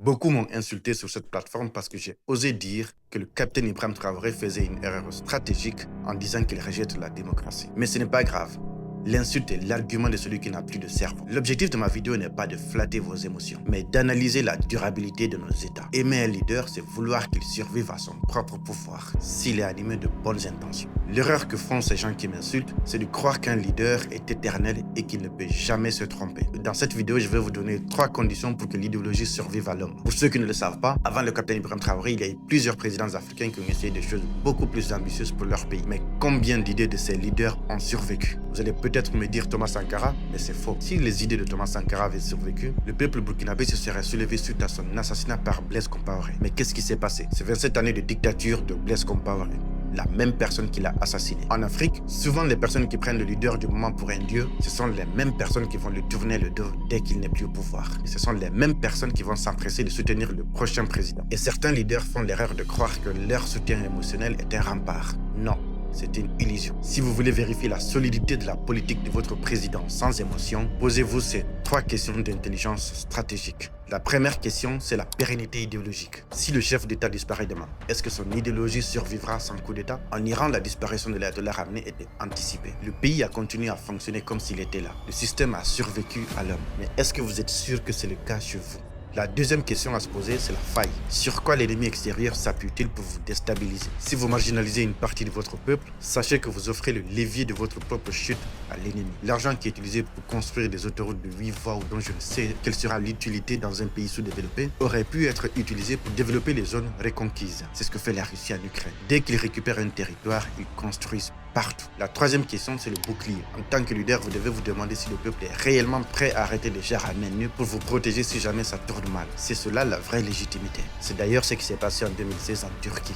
Beaucoup m'ont insulté sur cette plateforme parce que j'ai osé dire que le capitaine Ibrahim Traoré faisait une erreur stratégique en disant qu'il rejette la démocratie. Mais ce n'est pas grave. L'insulte est l'argument de celui qui n'a plus de cerveau. L'objectif de ma vidéo n'est pas de flatter vos émotions, mais d'analyser la durabilité de nos États. Aimer un leader, c'est vouloir qu'il survive à son propre pouvoir, s'il est animé de bonnes intentions. L'erreur que font ces gens qui m'insultent, c'est de croire qu'un leader est éternel et qu'il ne peut jamais se tromper. Dans cette vidéo, je vais vous donner 3 conditions pour que l'idéologie survive à l'homme. Pour ceux qui ne le savent pas, avant le capitaine Ibrahim Traoré, il y a eu plusieurs présidents africains qui ont essayé des choses beaucoup plus ambitieuses pour leur pays. Mais combien d'idées de ces leaders ont survécu? Vous allez peut-être me dire Thomas Sankara, mais c'est faux. Si les idées de Thomas Sankara avaient survécu, le peuple burkinabé se serait soulevé suite à son assassinat par Blaise Compaoré. Mais qu'est-ce qui s'est passé? C'est 27 années de dictature de Blaise Compaoré, la même personne qui l'a assassiné. En Afrique, souvent les personnes qui prennent le leader du moment pour un dieu, ce sont les mêmes personnes qui vont lui tourner le dos dès qu'il n'est plus au pouvoir. Et ce sont les mêmes personnes qui vont s'empresser de soutenir le prochain président. Et certains leaders font l'erreur de croire que leur soutien émotionnel est un rempart. Non. C'est une illusion. Si vous voulez vérifier la solidité de la politique de votre président sans émotion, posez-vous ces 3 questions d'intelligence stratégique. La première question, c'est la pérennité idéologique. Si le chef d'État disparaît demain, est-ce que son idéologie survivra sans coup d'État? En Iran, la disparition de l'ayatollah Khamenei était anticipée. Le pays a continué à fonctionner comme s'il était là. Le système a survécu à l'homme. Mais est-ce que vous êtes sûr que c'est le cas chez vous? La deuxième question à se poser, c'est la faille. Sur quoi l'ennemi extérieur s'appuie-t-il pour vous déstabiliser? Si vous marginalisez une partie de votre peuple, sachez que vous offrez le levier de votre propre chute à l'ennemi. L'argent qui est utilisé pour construire des autoroutes de 8 voies ou dont je ne sais quelle sera l'utilité dans un pays sous-développé aurait pu être utilisé pour développer les zones reconquises. C'est ce que fait la Russie en Ukraine. Dès qu'ils récupèrent un territoire, ils construisent partout. La troisième question, c'est le bouclier. En tant que leader, vous devez vous demander si le peuple est réellement prêt à arrêter les chars à main nue pour vous protéger si jamais ça tourne mal. C'est cela la vraie légitimité. C'est d'ailleurs ce qui s'est passé en 2016 en Turquie.